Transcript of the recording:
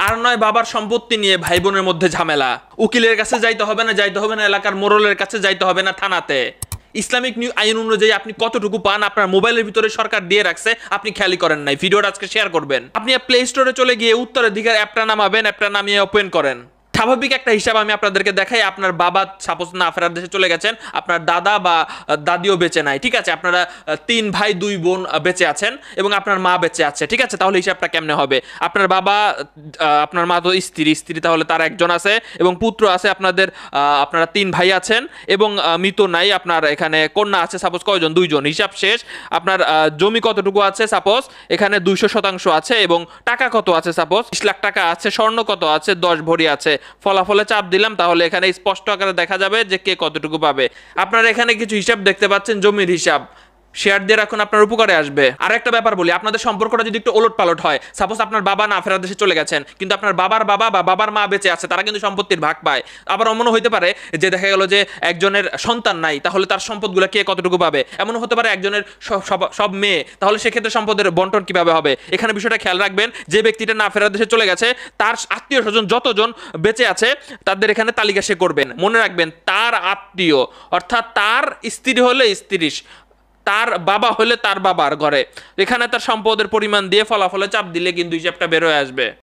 আর নয় বাবার সম্পত্তি নিয়ে ভাই বোনের মধ্যে ঝামেলা, উকিলের কাছে যাইতে হবে না, এলাকার মোড়লের কাছে যাইতে হবে না, থানাতে। ইসলামিক আইন অনুযায়ী আপনি কতটুকু পান আপনার মোবাইলের ভিতরে সরকার দিয়ে রাখছে, আপনি খেয়ালই করেন নাই। ভিডিওটা আজকে শেয়ার করবেন। আপনি প্লে স্টোরে চলে গিয়ে উত্তরাধিকার অ্যাপটা নামাবেন, অ্যাপটা নামিয়ে ওপেন করেন। স্বাভাবিক একটা হিসাব আমি আপনাদেরকে দেখাই। আপনার বাবা সাপোজ না ফেরার দেশে চলে গেছেন, আপনার দাদা বা দাদিও বেঁচে নাই, ঠিক আছে? আপনারা 3 ভাই 2 বোন বেঁচে আছেন এবং আপনার মা বেঁচে আছে, ঠিক আছে? তাহলে হিসাবটা কেমনে হবে? আপনার বাবা, আপনার মা তো স্ত্রী তাহলে তার একজন আছে এবং পুত্র আছে আপনাদের, আপনারা 3 ভাই আছেন এবং মৃত নাই, আপনার এখানে কন্যা আছে সাপোজ কয়জন? 2 জন। হিসাব শেষ। আপনার জমি কতটুকু আছে? সাপোজ এখানে 200% আছে এবং টাকা কত আছে? সাপোজ 20 লাখ টাকা আছে। স্বর্ণ কত আছে? 10 ভরি আছে। ফলাফলে চাপ দিলাম, তাহলে এখানে স্পষ্ট আকারে দেখা যাবে যে কে কতটুকু পাবে। আপনারা এখানে কিছু হিসাব দেখতে পাচ্ছেন, জমির হিসাব। শেয়ার দিয়ে রাখুন, আপনার উপকারে আসবে। আর একটা ব্যাপার বলি, আপনাদের সম্পর্কটা যদি একটু ওলট পালট হয়, সাপোজ আপনার বাবা না ফেরার দেশে চলে গেছেন কিন্তু আপনার বাবার বাবা বা বাবার মা বেঁচে আছে, তারা কিন্তু সম্পত্তির ভাগ পায়। আবার এমনও হইতে পারে যে দেখা গেল যে একজনের সন্তান নাই, তাহলে তার সম্পদগুলো কে কতটুকু পাবে। এমনও হতে পারে একজনের সব মেয়ে, তাহলে সেক্ষেত্রে সম্পদের বন্টন কিভাবে হবে। এখানে বিষয়টা খেয়াল রাখবেন। যে ব্যক্তিটা না ফেরার দেশে চলে গেছে তার আত্মীয় স্বজন যতজন বেঁচে আছে তাদের এখানে তালিকা সে করবেন। মনে রাখবেন, তার আত্মীয় অর্থাৎ তার স্ত্রী হলে স্ত্রী, তার বাবা হলে তার বাবার ঘরে, এখানে তার সম্পদের পরিমাণ দিয়ে ফলাফলে চাপ দিলে কিন্তু হিসাবটা বের হয়ে আসবে।